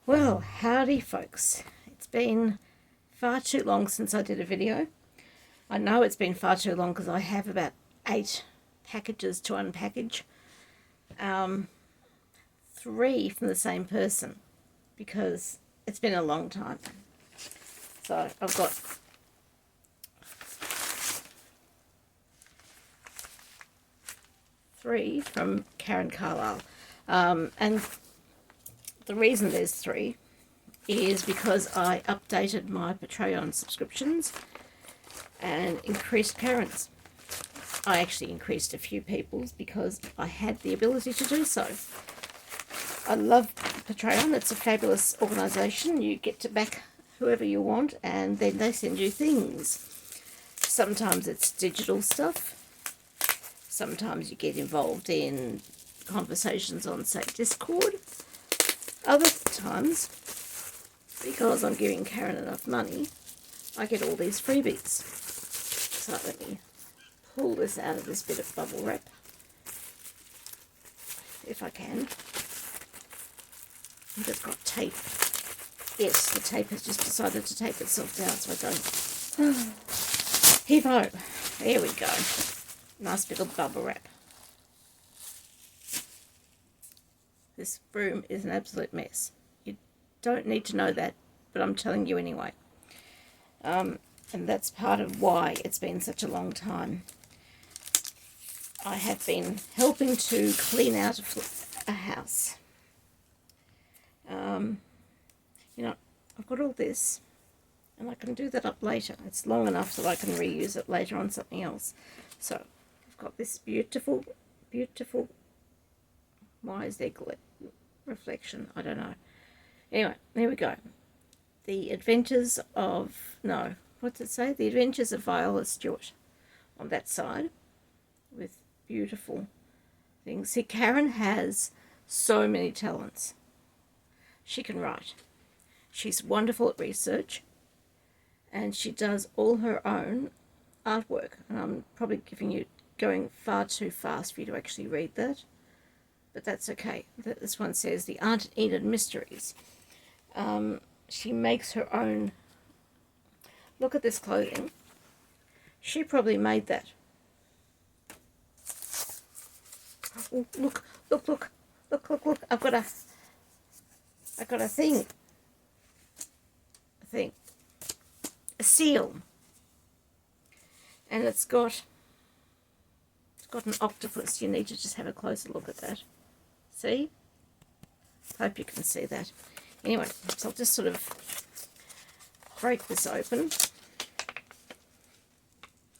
Well, howdy folks. It's been far too long since I did a video. I know it's been far too long because I have about 8 packages to unpackage. 3 from the same person because it's been a long time. So I've got three from Karen Carlisle. And the reason there's 3 is because I updated my Patreon subscriptions and increased Karen's. I actually increased a few people's because I had the ability to do so. I love Patreon. It's a fabulous organisation. You get to back whoever you want and then they send you things. Sometimes it's digital stuff. Sometimes you get involved in conversations on, say, Discord. Other times, because I'm giving Karen enough money, I get all these freebies. So let me pull this out of this bit of bubble wrap, if I can. I've just got tape. Yes, the tape has just decided to tape itself down so I don't heave-ho. There we go. Nice bit of bubble wrap. This room is an absolute mess. You don't need to know that, but I'm telling you anyway. And that's part of why it's been such a long time. I have been helping to clean out a house. You know, I've got all this, and I can do that up later. It's long enough that I can reuse it later on something else. So, I've got this beautiful, beautiful, why is there reflection? I don't know. Anyway, there we go. The Adventures of, no, what's it say? The Adventures of Viola Stewart on that side with beautiful things. See, Karen has so many talents. She can write. She's wonderful at research and she does all her own artwork. And I'm probably going far too fast for you to actually read that. But that's okay. This one says the Aunt Enid Mysteries. She makes her own. Look at this clothing. She probably made that. Oh, look, look, look, look, look, look. I've got a thing. A seal. And it's got an octopus. You need to just have a closer look at that. See? Hope you can see that. Anyway, so I'll just sort of break this open.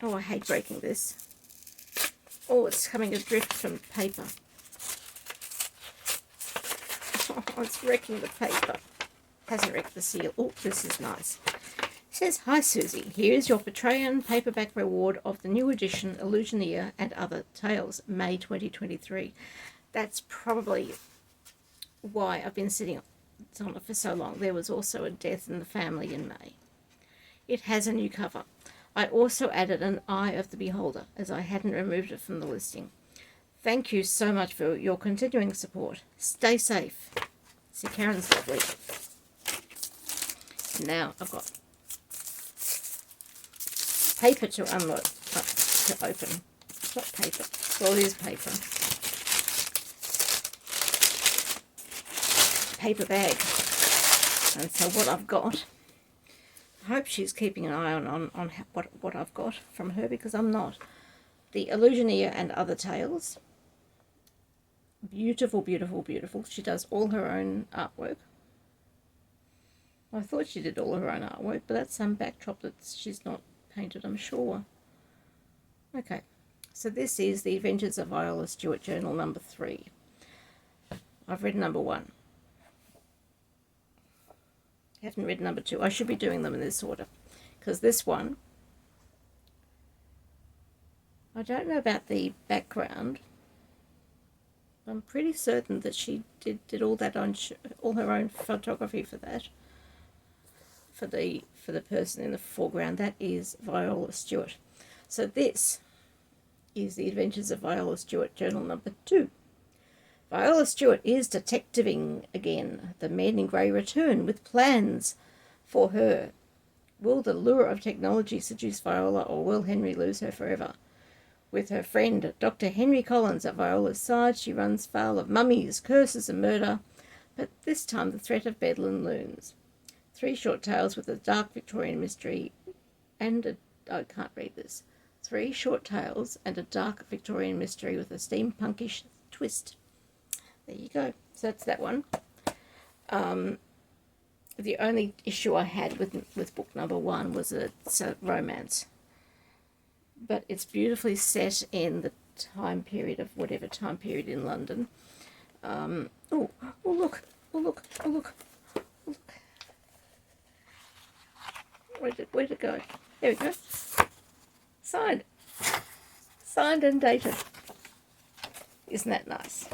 Oh, I hate breaking this. Oh, it's coming adrift from paper. Oh, it's wrecking the paper. Hasn't wrecked the seal. Oh, this is nice. It says, "Hi Susie, here is your Patreon paperback reward of the new edition Illusioneer and Other Tales, May 2023. That's probably why I've been sitting on it for so long. There was also a death in the family in May. It has a new cover. I also added an Eye of the Beholder, as I hadn't removed it from the listing. Thank you so much for your continuing support. Stay safe." See, Karen's lovely. Now I've got paper to unload, to open. It's not paper. Well, it is paper. Paper bag. And so what I've got, I hope she's keeping an eye on what I've got from her, because I'm not. The Illusioneer and Other Tales. Beautiful, beautiful, beautiful. She does all her own artwork. I thought she did all her own artwork, but that's some backdrop that she's not painted, I'm sure. Okay, so this is The Adventures of Viola Stewart, Journal number 3. I've read number 1. I haven't read number 2. I should be doing them in this order, because this one, I don't know about the background. I'm pretty certain that she did all that on all her own photography for that. For the person in the foreground, that is Viola Stewart. So this is The Adventures of Viola Stewart, Journal number 2. Viola Stewart is detectiving again. The men in grey return with plans for her. Will the lure of technology seduce Viola, or will Henry lose her forever? With her friend Dr. Henry Collins at Viola's side, she runs foul of mummies, curses and murder, but this time the threat of Bedlam looms. 3 short tales with a dark Victorian mystery and a... I can't read this. 3 short tales and a dark Victorian mystery with a steampunkish twist. There you go. So that's that one. The only issue I had with book number 1 was it's a romance. But it's beautifully set in the time period of whatever time period in London. Oh, look. Oh, look. Oh, look. Oh, look. Where'd it go? There we go. Signed. Signed and dated. Isn't that nice?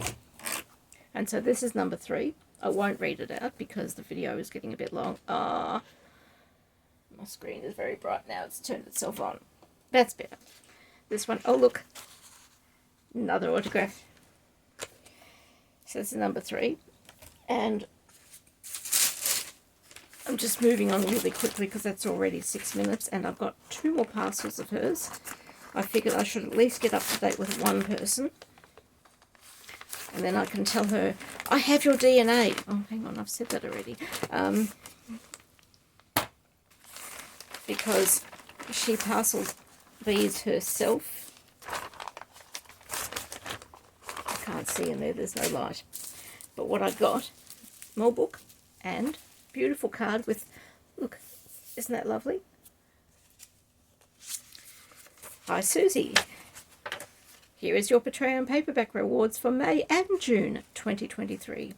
And so this is number 3. I won't read it out because the video is getting a bit long. My screen is very bright now. It's turned itself on. That's better. This one, oh look. Another autograph. So this is number 3. And I'm just moving on really quickly because that's already 6 minutes, and I've got 2 more parcels of hers. I figured I should at least get up to date with one person. And then I can tell her, I have your DNA. Oh, hang on, I've said that already. Because she parcels these herself. I can't see in there, there's no light. But what I got, more book and beautiful card with, look, isn't that lovely? Hi Susie. Here is your Patreon paperback rewards for May and June 2023.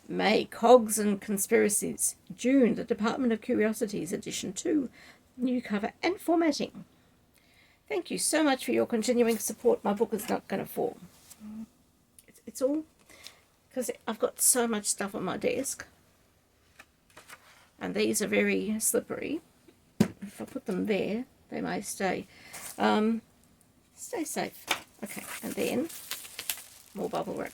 May, Cogs and Conspiracies. June, the Department of Curiosities, Edition 2. New cover and formatting. Thank you so much for your continuing support. My book is not going to fall. It's all because I've got so much stuff on my desk. And these are very slippery. If I put them there, they may stay. Stay safe. Okay, and then more bubble wrap.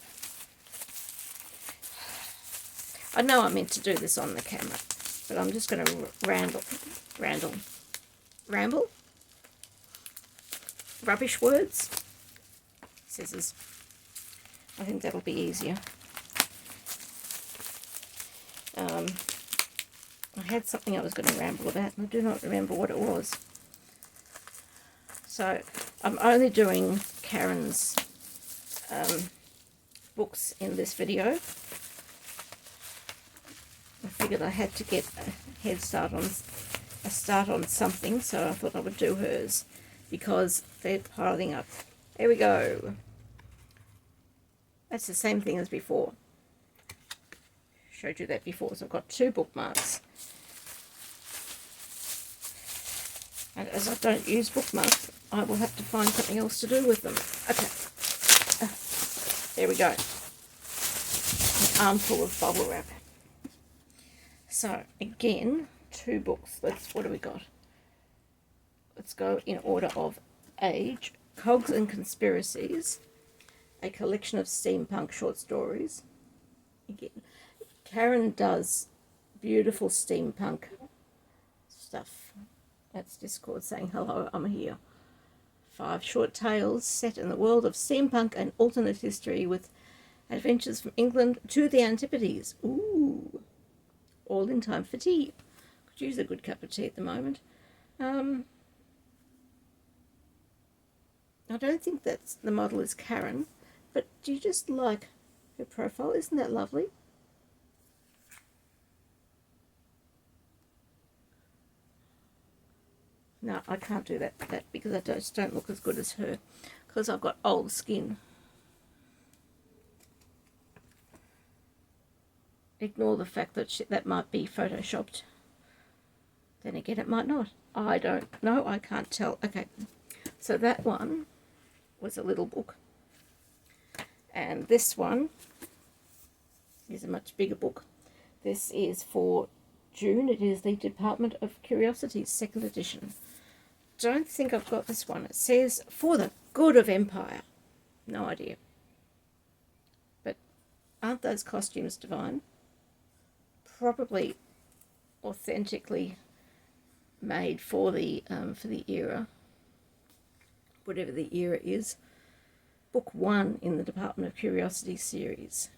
I know I meant to do this on the camera, but I'm just going to ramble. Rubbish words. Scissors. I think that'll be easier. I had something I was going to ramble about, and I do not remember what it was. So I'm only doing Karen's books in this video. I figured I had to get a start on something, so I thought I would do hers because they're piling up. There we go. That's the same thing as before. Showed you that before. So I've got 2 bookmarks. And as I don't use bookmarks, I will have to find something else to do with them. Okay. There we go. An armful of bubble wrap. So, again, 2 books. What do we got? Let's go in order of age. Cogs and Conspiracies. A collection of steampunk short stories. Again, Karen does beautiful steampunk stuff. That's Discord saying, hello, I'm here. 5 short tales set in the world of steampunk and alternate history with adventures from England to the Antipodes. Ooh. All in time for tea. Could use a good cup of tea at the moment. I don't think that's the model is Karen, but do you just like her profile? Isn't that lovely? No, I can't do that because I just don't look as good as her because I've got old skin. Ignore the fact that that might be photoshopped. Then again, it might not. I don't know. I can't tell. Okay, so that one was a little book. And this one is a much bigger book. This is for June. It is the Department of Curiosities, 2nd edition. Don't think I've got this one. It says, For the Good of Empire. No idea. But Aren't those costumes divine? Probably authentically made for the era, whatever the era is. Book 1 in the Department of Curiosity series.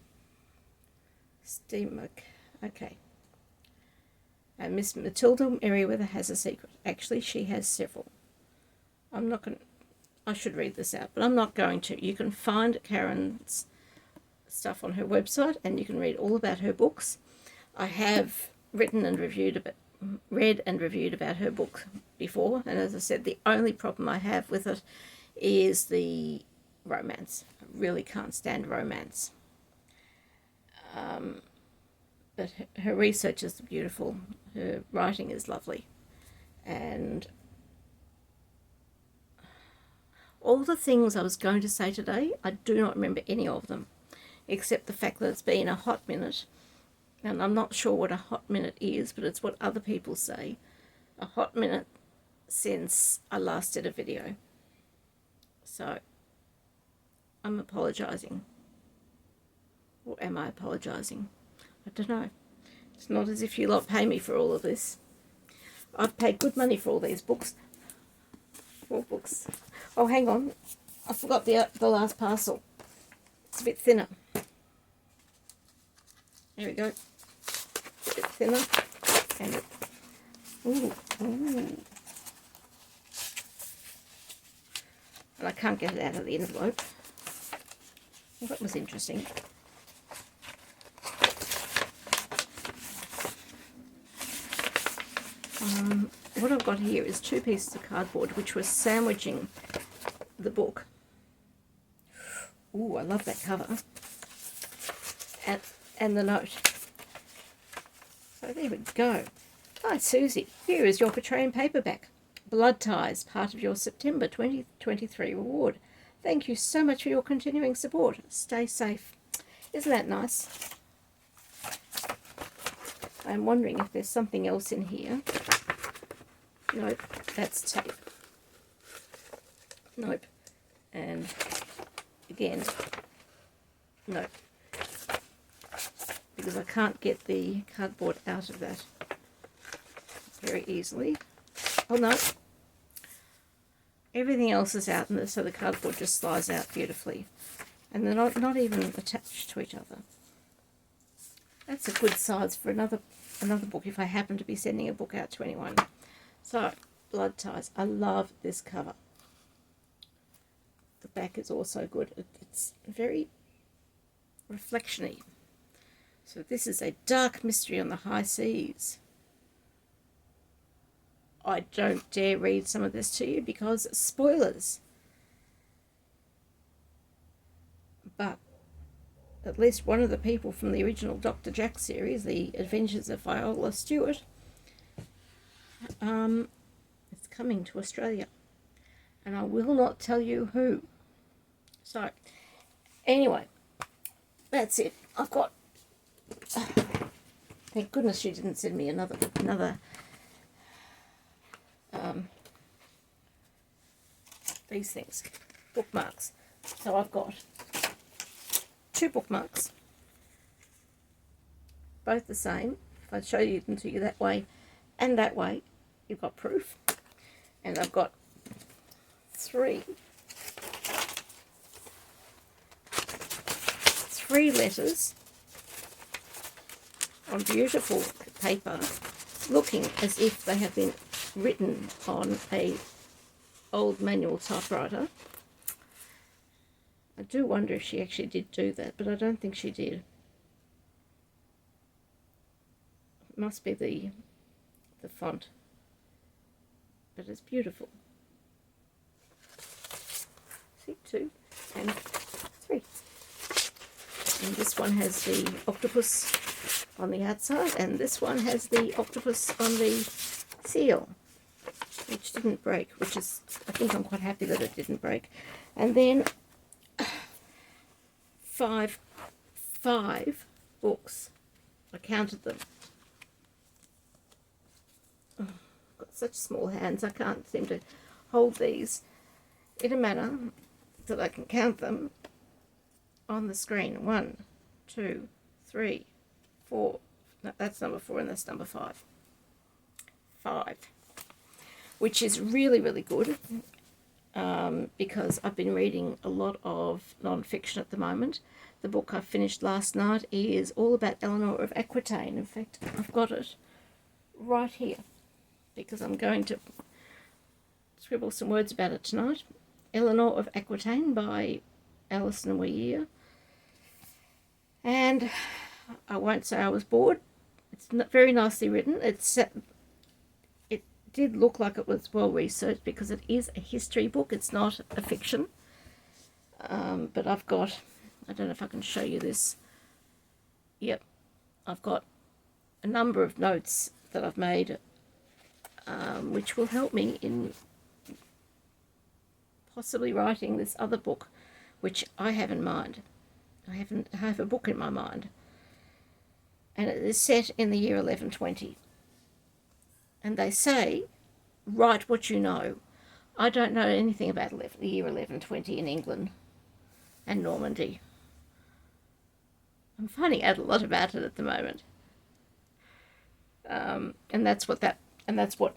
Steampunk. Okay. And Miss Matilda Merriweather has a secret. Actually, she has several. I'm not going to... I should read this out, but I'm not going to. You can find Karen's stuff on her website, and you can read all about her books. I have read and reviewed about her book before, and as I said, the only problem I have with it is the romance. I really can't stand romance. But her research is beautiful. Her writing is lovely. And all the things I was going to say today, I do not remember any of them, except the fact that it's been a hot minute. And I'm not sure what a hot minute is, but it's what other people say. A hot minute since I last did a video. So, I'm apologising. Or am I apologising? I don't know. It's not as if you lot pay me for all of this. I've paid good money for all these books. 4 books. Oh, hang on. I forgot the last parcel. It's a bit thinner. There we go. A bit thinner. And it... Ooh. And I can't get it out of the envelope. Well, that was interesting. What I've got here is 2 pieces of cardboard which were sandwiching the book. Ooh, I love that cover. And the note. So there we go. Hi Susie, here is your Patreon paperback. Blood Ties, part of your September 2023 reward. Thank you so much for your continuing support. Stay safe. Isn't that nice? I'm wondering if there's something else in here. Nope, that's tape. Nope. And again, nope. Because I can't get the cardboard out of that very easily. Oh no. Everything else is out, and so the cardboard just slides out beautifully. And they're not even attached to each other. That's a good size for another book if I happen to be sending a book out to anyone. So, Blood Ties. I love this cover. The back is also good. It's very reflection-y. So this is a dark mystery on the high seas. I don't dare read some of this to you because spoilers. But at least one of the people from the original Dr. Jack series, The Adventures of Viola Stewart, it's coming to Australia. And I will not tell you who. So, anyway, that's it. I've got... thank goodness she didn't send me another these things, bookmarks. So I've got 2 bookmarks, both the same. If I show you them to you that way and that way, you've got proof. And I've got 3 letters on beautiful paper, looking as if they have been written on a old manual typewriter. I do wonder if she actually did do that, but I don't think she did. It must be the font, but it's beautiful. See, 2 and 3. And this one has the octopus on the outside, and this one has the octopus on the seal, which didn't break, which is, I think I'm quite happy that it didn't break. And then 5 books. I counted them. Oh, I've got such small hands, I can't seem to hold these in a manner that I can count them on the screen. 1, 2, 3, 4. No, that's number 4 and that's number 5. 5. Which is really, really good because I've been reading a lot of non-fiction at the moment. The book I finished last night is all about Eleanor of Aquitaine. In fact, I've got it right here because I'm going to scribble some words about it tonight. Eleanor of Aquitaine by Alison Weir. And I won't say I was bored. It's very nicely written. It did look like it was well researched because it is a history book. It's not a fiction. But I've got, I don't know if I can show you this. Yep, I've got a number of notes that I've made which will help me in possibly writing this other book, which I have in mind. I have a book in my mind, and it is set in the year 1120. And they say, write what you know. I don't know anything about the year 1120 in England and Normandy. I'm finding out a lot about it at the moment, and that's what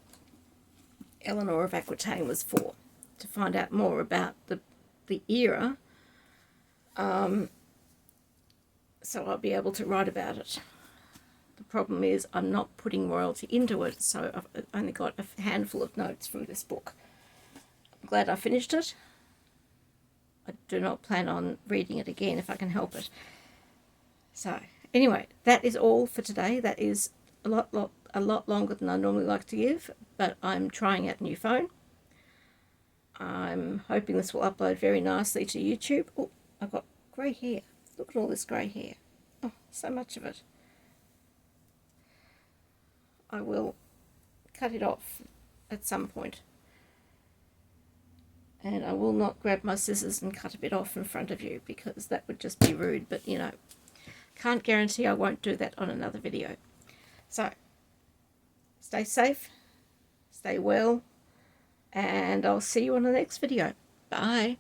Eleanor of Aquitaine was for, to find out more about the era. So I'll be able to write about it. The problem is I'm not putting royalty into it, so I've only got a handful of notes from this book. I'm glad I finished it. I do not plan on reading it again if I can help it. So anyway, that is all for today. That is a lot longer than I normally like to give, but I'm trying out a new phone. I'm hoping this will upload very nicely to YouTube. Oh, I've got grey hair. Look at all this grey hair. Oh, so much of it. I will cut it off at some point. And I will not grab my scissors and cut a bit off in front of you because that would just be rude. But, you know, can't guarantee I won't do that on another video. So, stay safe, stay well, and I'll see you on the next video. Bye.